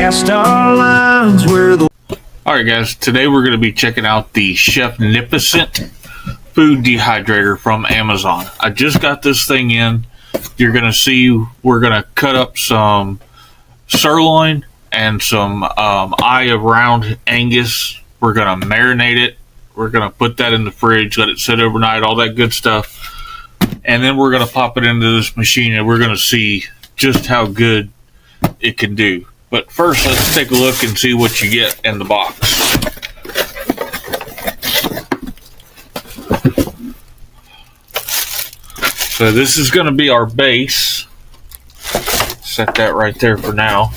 cast our lines where the... Alright guys, today we're going to be checking out the Chefneficant food dehydrator from Amazon. I just got this thing in. You're going to see we're going to cut up some sirloin and some eye of round Angus. We're going to marinate it. We're going to put that in the fridge, let it sit overnight, all that good stuff. And then we're going to pop it into this machine and we're going to see just how good it can do. But first, let's take a look and see what you get in the box. So this is going to be our base. Set that right there for now.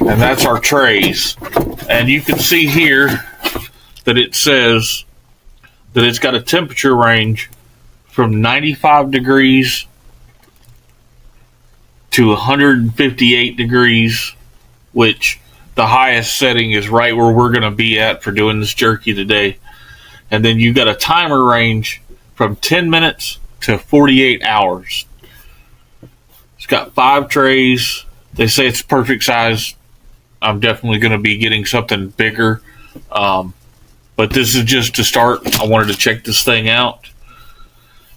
And that's our trays. And you can see here that it says that it's got a temperature range from 95 degrees to 158 degrees, which the highest setting is right where we're going to be at for doing this jerky today. And then you've got a timer range from 10 minutes to 48 hours. It's got 5 trays. They say it's perfect size. I'm definitely going to be getting something bigger. But this is just to start. I wanted to check this thing out. It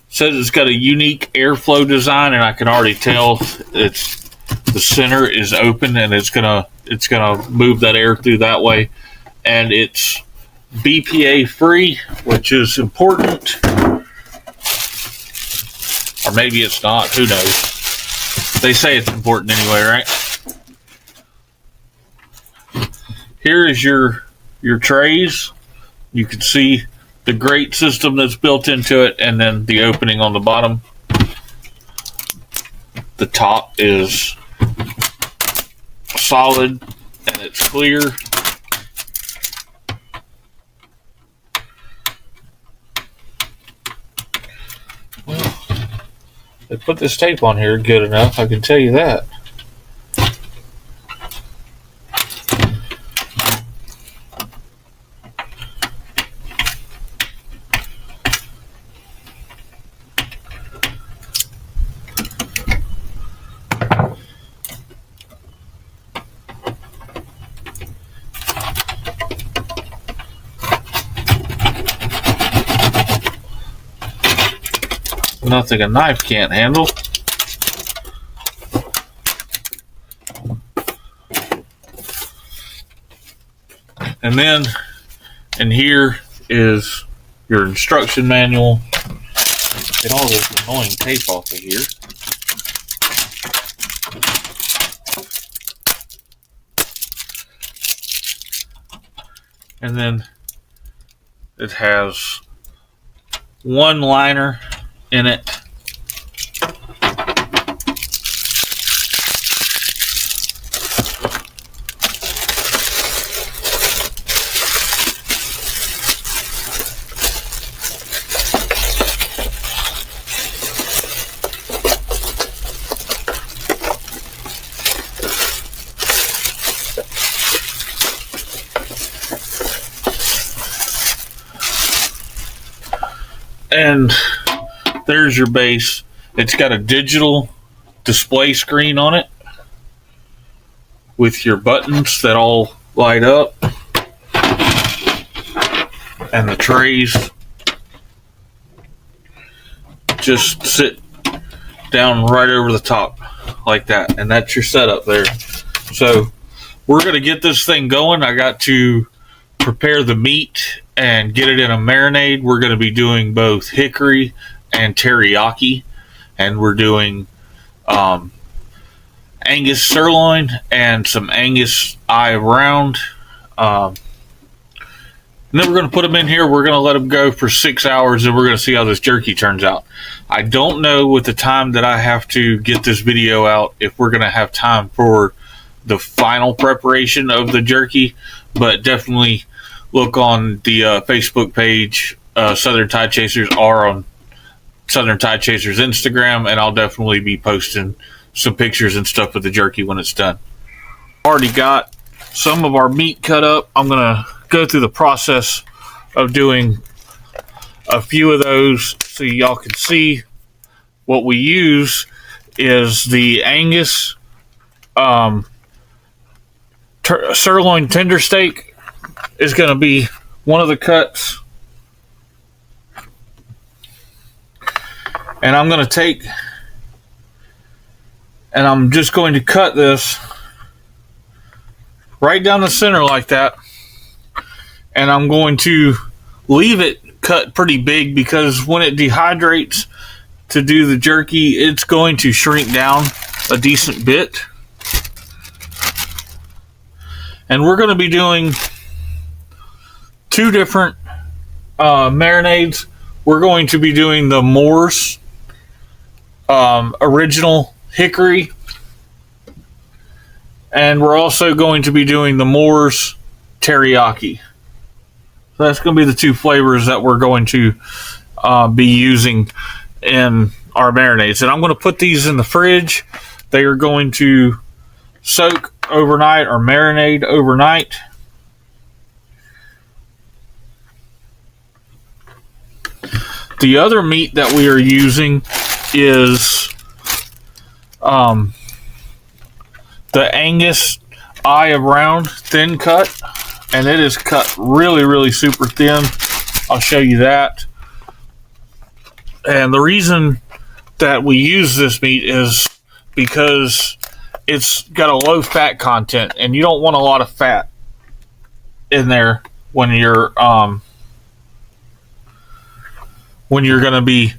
says it's got a unique airflow design, and I can already tell it's the center is open, and it's gonna move that air through that way. And it's BPA free, which is important. Or maybe it's not. Who knows? They say it's important anyway, right? Here is your trays. You can see the grate system that's built into it, and then the opening on the bottom. The top is solid and it's clear. Well, they put this tape on here good enough, I can tell you that. Nothing a knife can't handle. And then in here is your instruction manual. Get all this annoying tape off of here. And then it has one liner in it. And there's your base. It's got a digital display screen on it with your buttons that all light up, and the trays just sit down right over the top like that, and that's your setup there. So we're going to get this thing going. I got to prepare the meat and get it in a marinade. We're going to be doing both hickory and teriyaki, and we're doing Angus Sirloin and some Angus eye round. And then we're going to put them in here. We're going to let them go for 6 hours, and we're going to see how this jerky turns out. I don't know with the time that I have to get this video out if we're going to have time for the final preparation of the jerky, but definitely look on the Facebook page, Southern Tide Chasers, or on Southern Tide Chasers Instagram, and I'll definitely be posting some pictures and stuff with the jerky when it's done. Already got some of our meat cut up. I'm going to go through the process of doing a few of those so y'all can see what we use is the Angus sirloin tender steak is going to be one of the cuts. And I'm going to take and I'm just going to cut this right down the center like that. And I'm going to leave it cut pretty big because when it dehydrates to do the jerky, it's going to shrink down a decent bit. And we're going to be doing two different marinades. We're going to be doing the Moore's original hickory, and we're also going to be doing the Moore's teriyaki. So that's going to be the two flavors that we're going to be using in our marinades. And I'm going to put these in the fridge. They are going to soak overnight or marinate overnight. The other meat that we are using is the Angus eye of round thin cut, and it is cut really super thin. I'll show you that. And the reason that we use this meat is because it's got a low fat content, and you don't want a lot of fat in there when you're going to be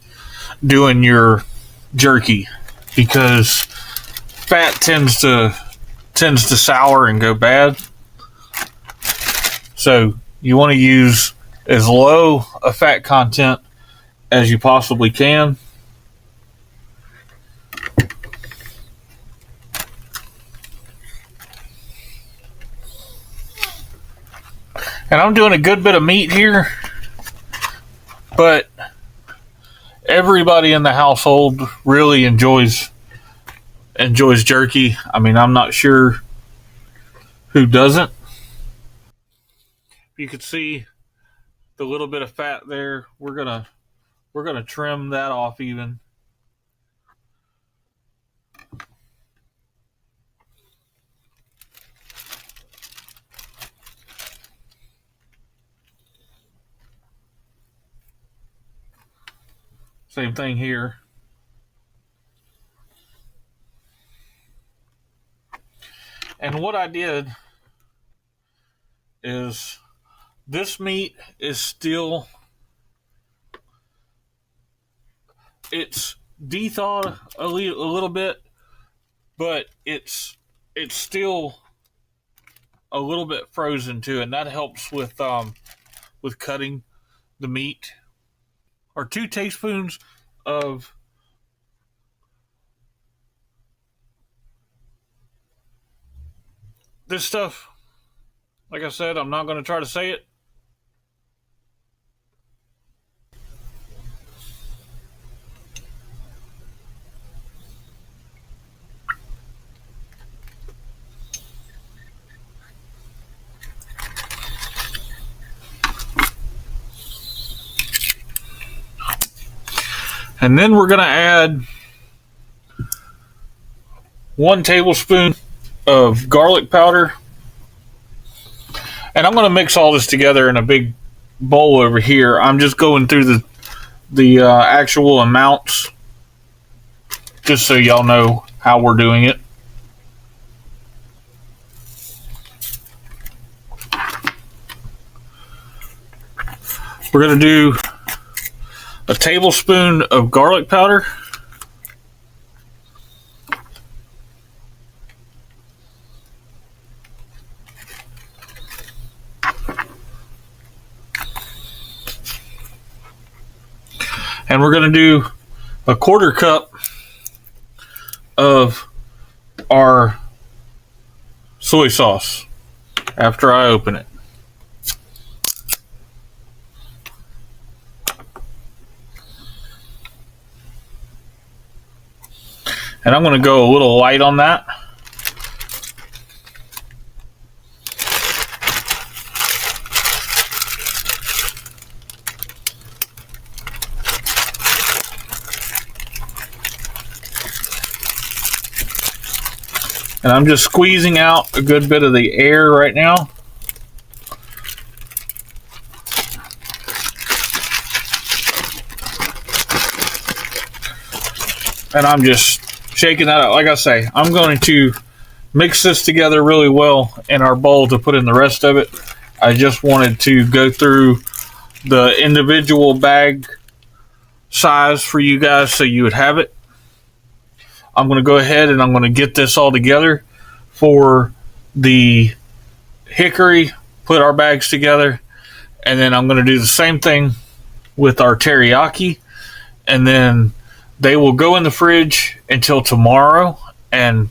doing your jerky, because fat tends to sour and go bad. So you want to use as low a fat content as you possibly can. And I'm doing a good bit of meat here, but everybody in the household really enjoys jerky. I mean, I'm not sure who doesn't. You can see the little bit of fat there. We're gonna trim that off even. Same thing here. And what I did is this meat is still, it's de-thawed a little bit, but it's still a little bit frozen too, and that helps with cutting the meat. Or 2 tablespoons of this stuff. Like I said, I'm not going to try to say it. And then we're going to add 1 tablespoon of garlic powder. And I'm going to mix all this together in a big bowl over here. I'm just going through the actual amounts just so y'all know how we're doing it. We're going to do a tablespoon of garlic powder. And we're going to do a 1/4 cup of our soy sauce after I open it. And I'm going to go a little light on that. And I'm just squeezing out a good bit of the air right now. And I'm just shaking that out. Like I say, I'm going to mix this together really well in our bowl to put in the rest of it. I just wanted to go through the individual bag size for you guys so you would have it. I'm going to go ahead and I'm going to get this all together for the hickory, put our bags together, and then I'm going to do the same thing with our teriyaki, and then they will go in the fridge until tomorrow, and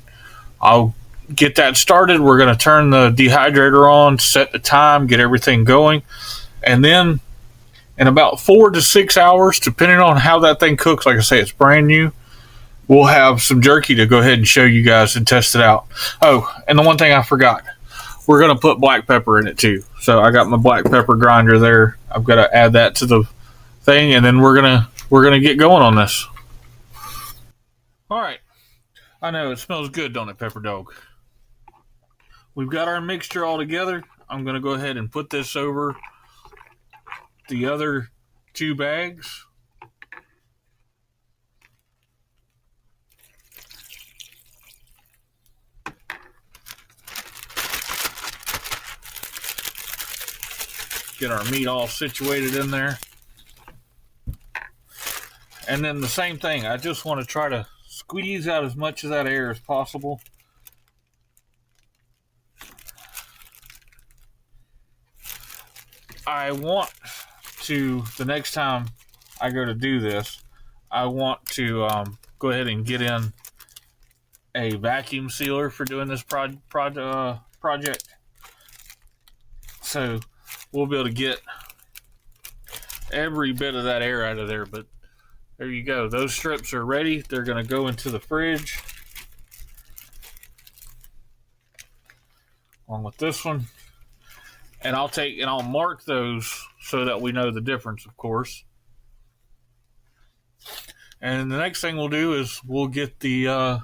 I'll get that started. We're going to turn the dehydrator on, set the time, get everything going, and then in about 4 to 6 hours, depending on how that thing cooks, like I say, it's brand new, we'll have some jerky to go ahead and show you guys and test it out. Oh, and the one thing I forgot, we're going to put black pepper in it too. So I got my black pepper grinder there. I've got to add that to the thing, and then we're gonna get going on this. All right. I know it smells good, don't it, Pepper Dog? We've got our mixture all together. I'm going to go ahead and put this over the other 2 bags. Get our meat all situated in there. And then the same thing, I just want to try to squeeze out as much of that air as possible. I want to, the next time I go to do this, I want to go ahead and get in a vacuum sealer for doing this project. So we'll be able to get every bit of that air out of there. But there you go. Those strips are ready. They're going to go into the fridge along with this one. And I'll mark those so that we know the difference, of course. And the next thing we'll do is we'll get the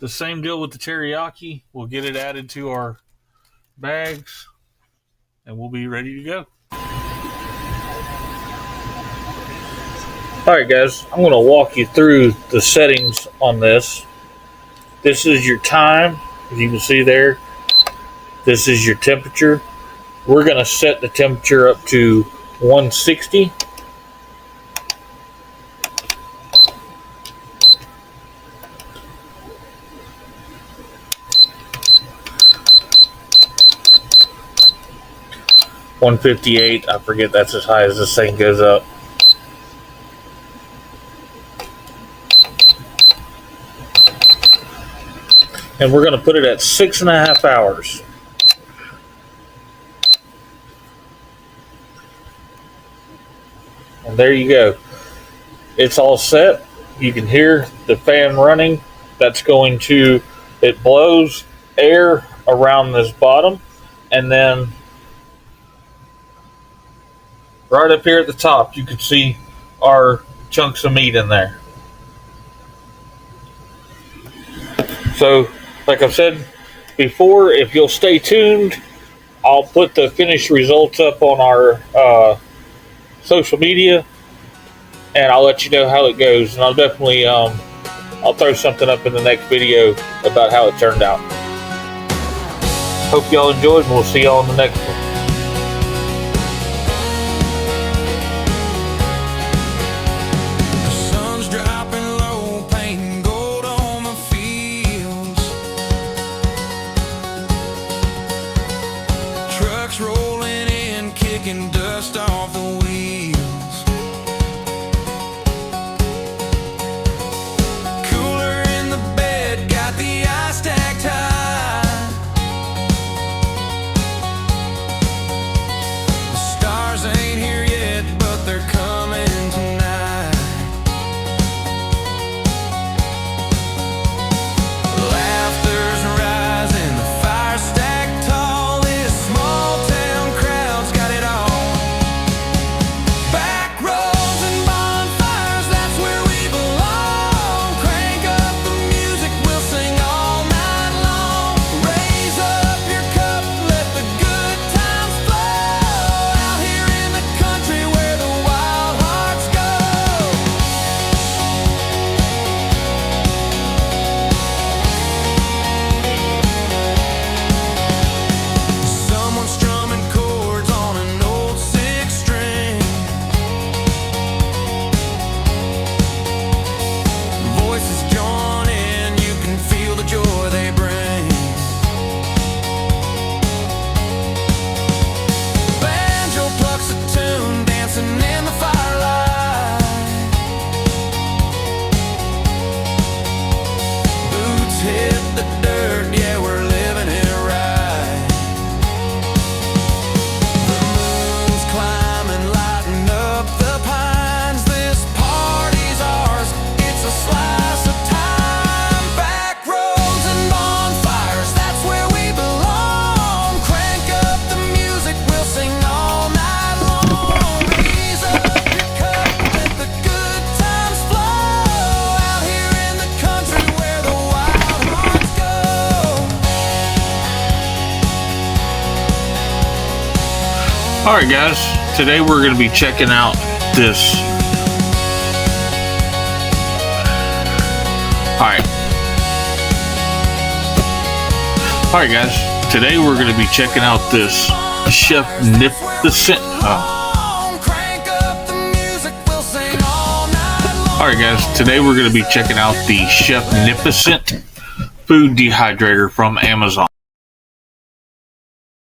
same deal with the teriyaki. We'll get it added to our bags, and we'll be ready to go. All right, guys, I'm going to walk you through the settings on this. This is your time, as you can see there. This is your temperature. We're going to set the temperature up to 160. $158. I forget that's as high as this thing goes up. And we're going to put it at 6.5 hours. And there you go. It's all set. You can hear the fan running. That's going to, it blows air around this bottom. And then right up here at the top, you can see our chunks of meat in there. So, like I've said before, if you'll stay tuned, I'll put the finished results up on our social media, and I'll let you know how it goes. And I'll definitely I'll throw something up in the next video about how it turned out. Hope y'all enjoyed, and we'll see y'all in the next one. Rolling in, kicking dust off the wheels. Cooler in the bed, got the ice stacked high. The stars ain't here yet, but they're coming tonight. Laughter's rising, the fire stacked tall. This small town crowd's got it all. Alright guys, today we're going to be checking out this. Alright guys, today we're going to be checking out this Chefneficant. Alright guys, today we're going to be checking out the Chefneficant food dehydrator from Amazon.